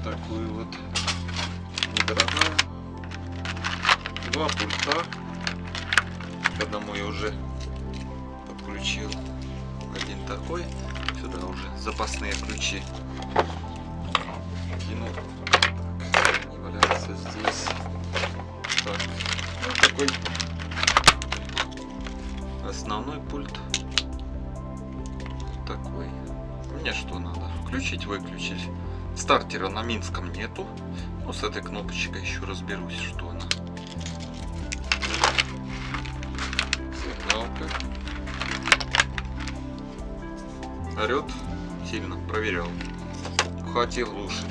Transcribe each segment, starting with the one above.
такую вот недорогая. Два пульта. К одному я уже подключил. Один такой. Сюда уже запасные ключи кину. Они валяются здесь. Так. Вот такой основной пульт. Такой. Мне что надо? Включить, выключить. Стартера на минском нету. Ну, с этой кнопочкой еще разберусь, что она. Сигналка. Орет сильно, проверял. Хоть и глушит.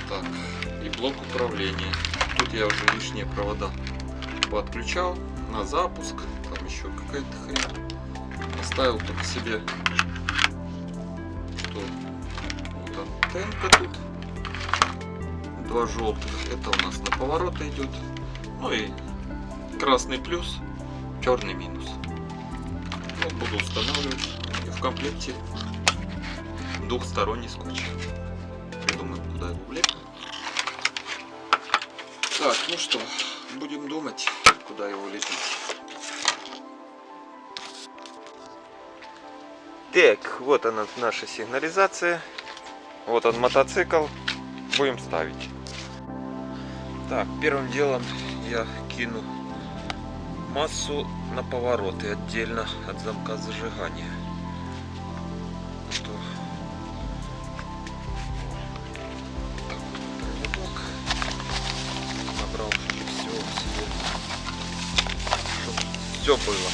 Так, и блок управления. Тут я уже лишние провода подключал на запуск. Там еще какая-то хрень. Оставил только себе, что вот антенка тут. Два желтых. Это у нас на повороты идет. Ну и красный плюс, черный минус. Вот буду устанавливать. И в комплекте двухсторонний скотч. Придумаем, куда его влепим. Так, ну что, будем думать, куда его лепить. Так, вот она, наша сигнализация. Вот он, мотоцикл. Будем ставить. Так, первым делом я кину массу на повороты отдельно от замка зажигания. Что так вот проводок набрал все было.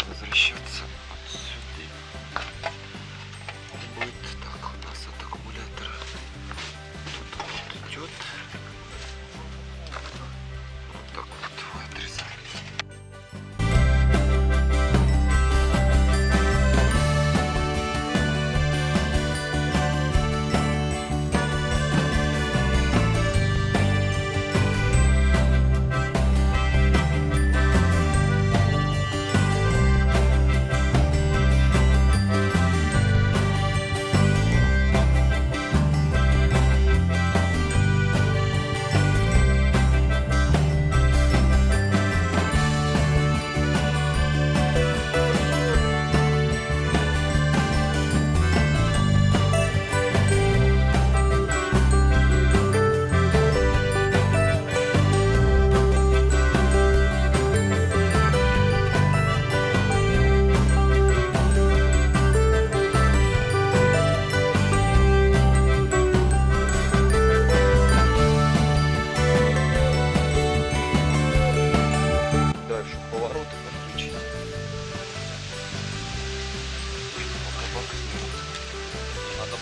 Возвращаться отсюда. Будет так, у нас от аккумулятора тут вот идет. Вот так вот отрезали.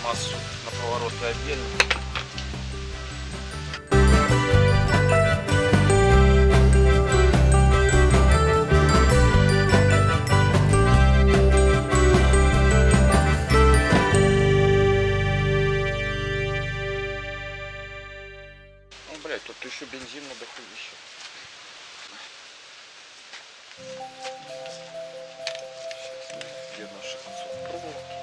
Массу на повороты отдельно. Сейчас, где наши кусок проволоки?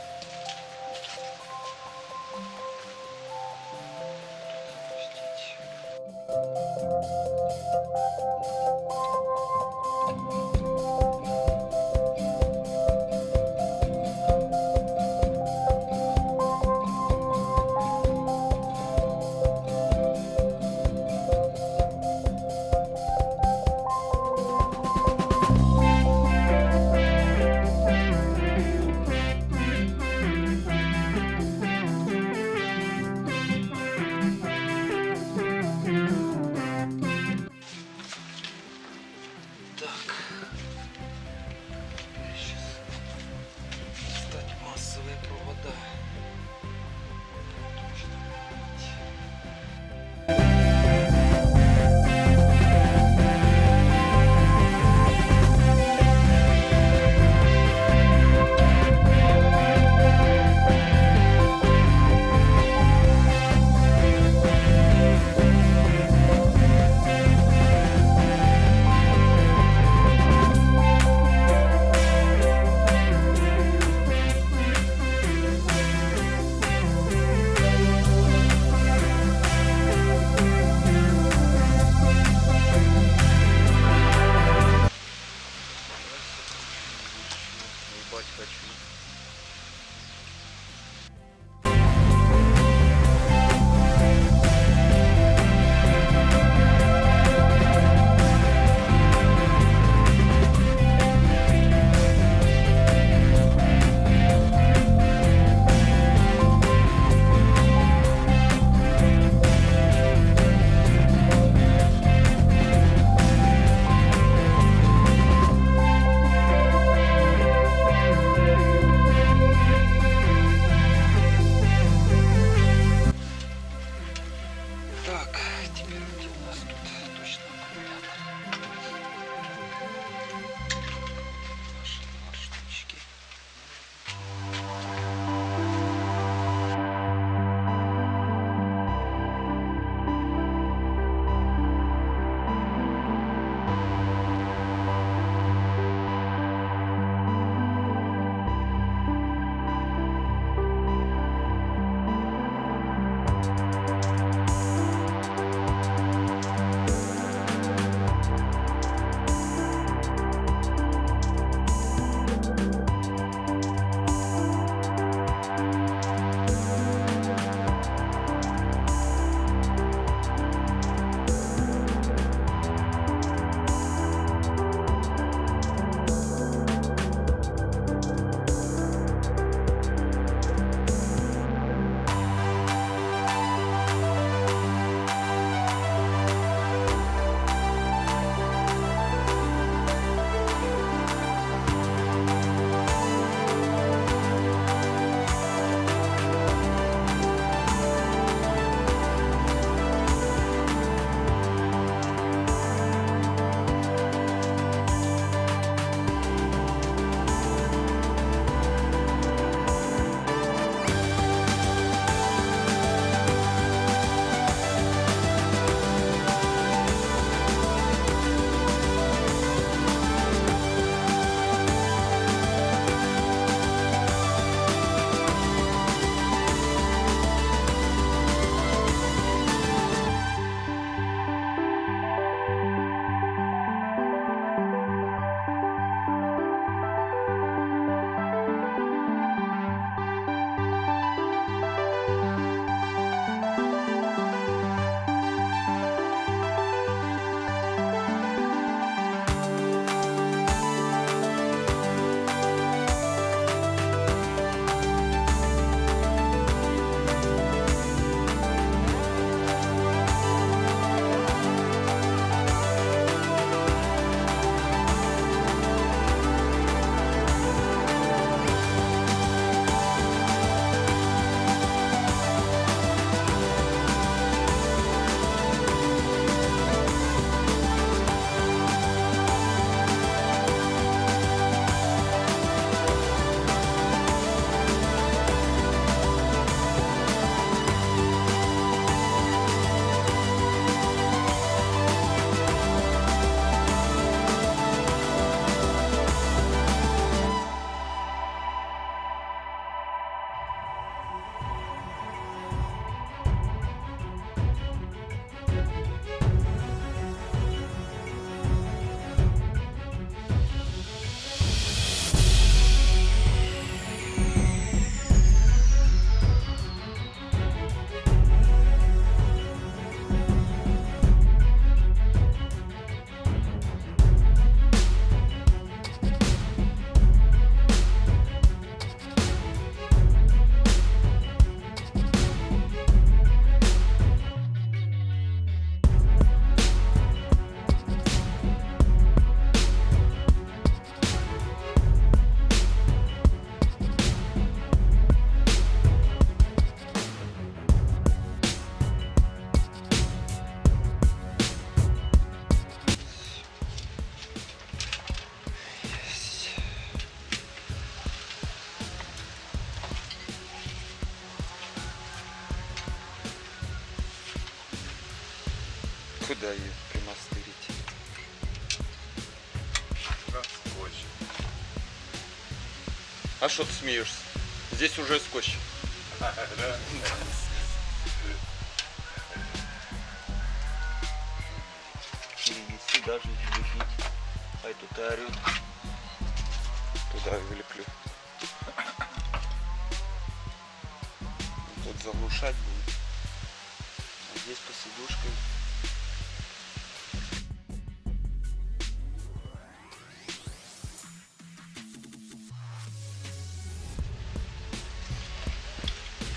Куда ее примастырить? Скотч. А что ты смеешься? Здесь уже скотч. Перенеси даже лепить. Ай, тут и орет. Туда влеплю. Тут заглушать будет. А здесь посидушкой.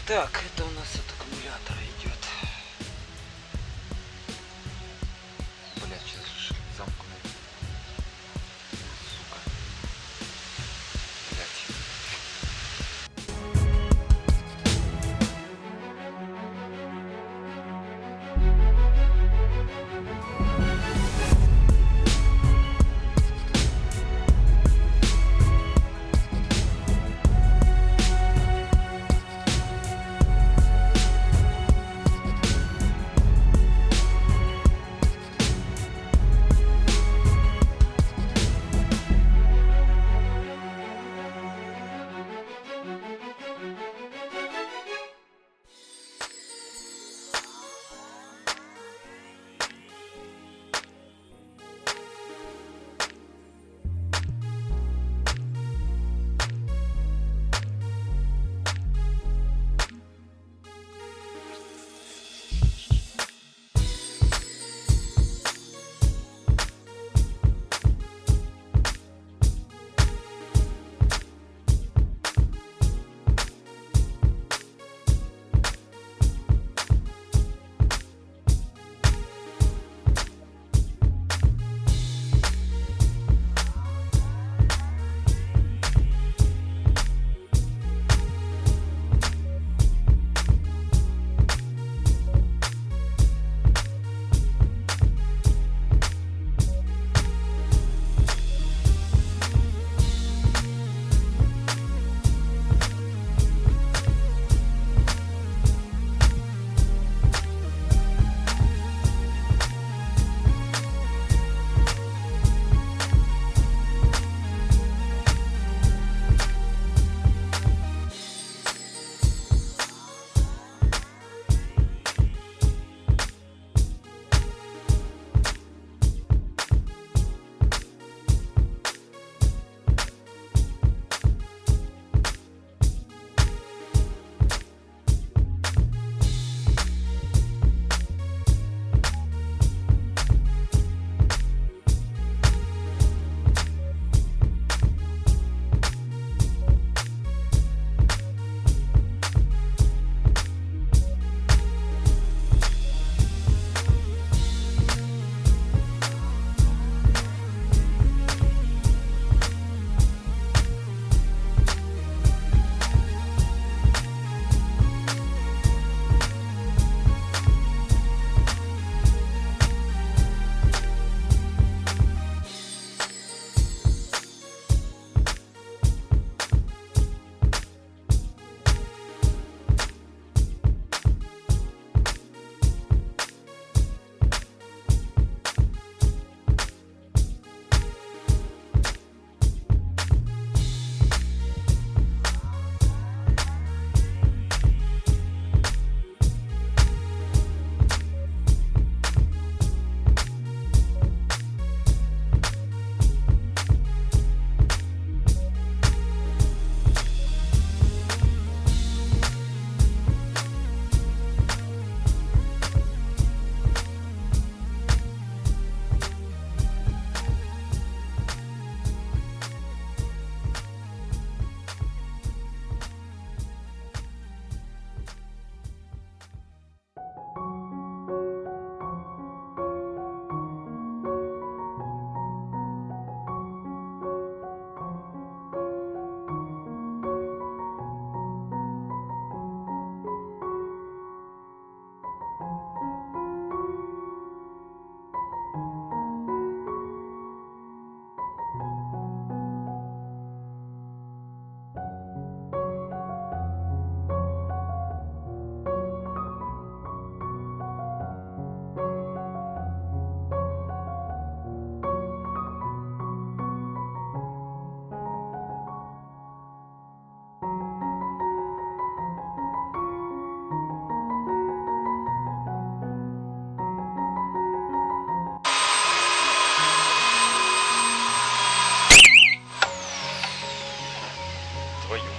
Так, это у нас от аккумулятора идет. Блять, сейчас замкну. Сука. Блять.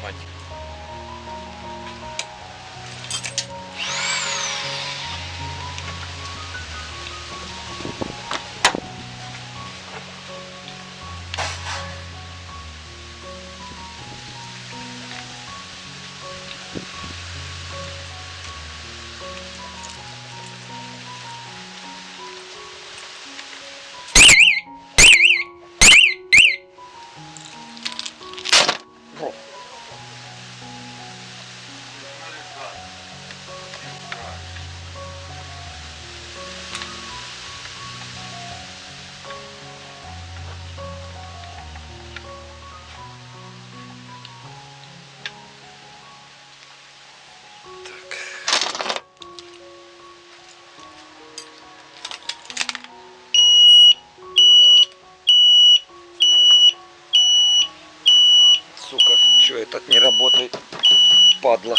снимать. Сука, что этот не работает? Падла.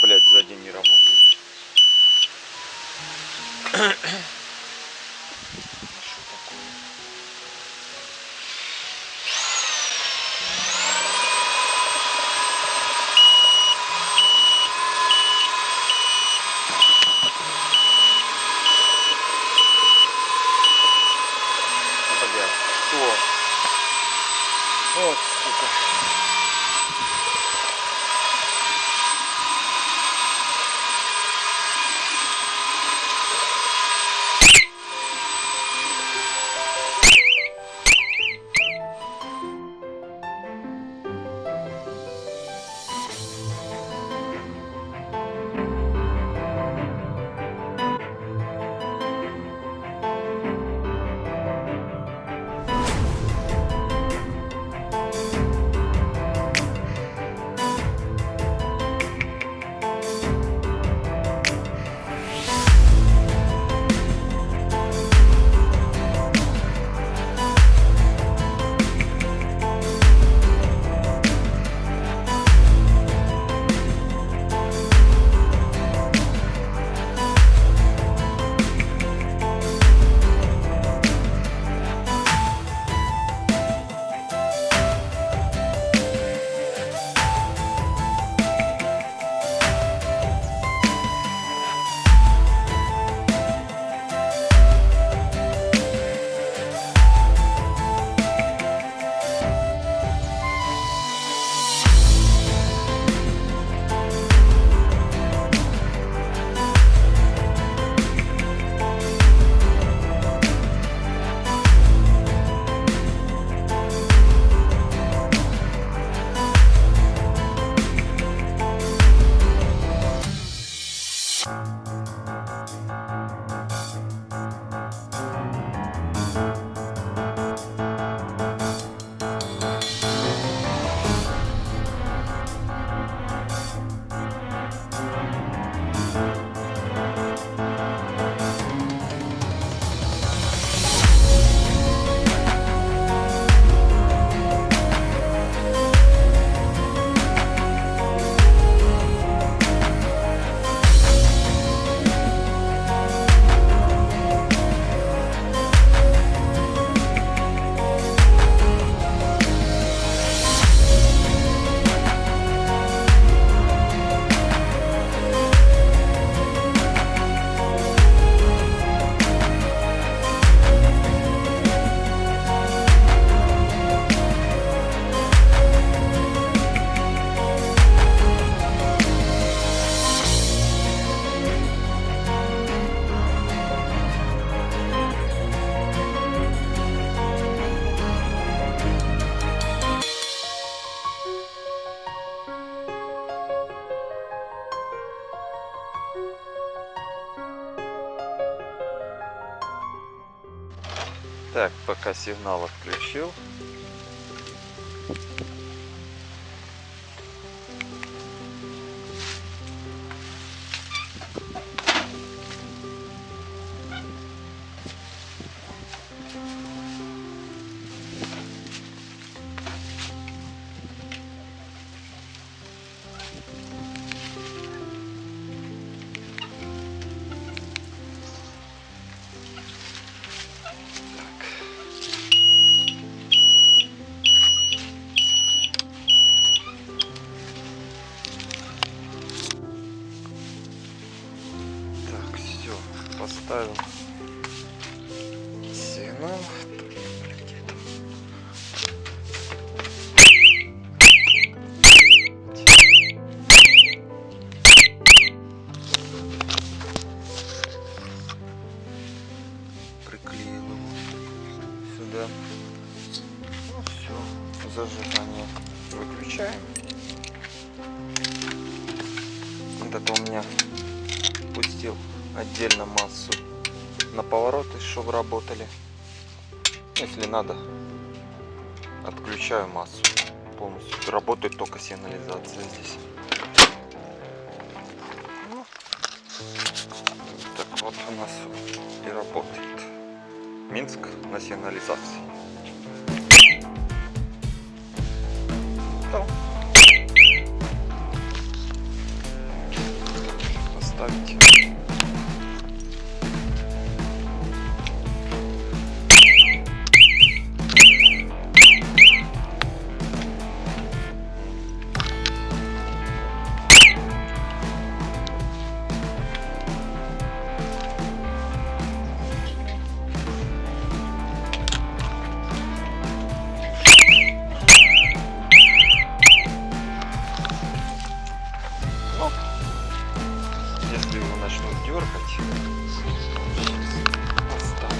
Блять, сзади не работает. Что такое? Блять, кто? Вот, сука. Так, пока сигнал отключил. приклеил его сюда. Ну все, зажигание выключаем. Вот это у меня пустил отдельно массу на повороты, чтобы работали. Если надо, отключаю массу полностью. Работает только сигнализация здесь. Ну, так вот у нас и работает Минск на сигнализации. Поставить. Если его начнут дергать, оставлю.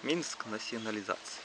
Минск на сигнализации.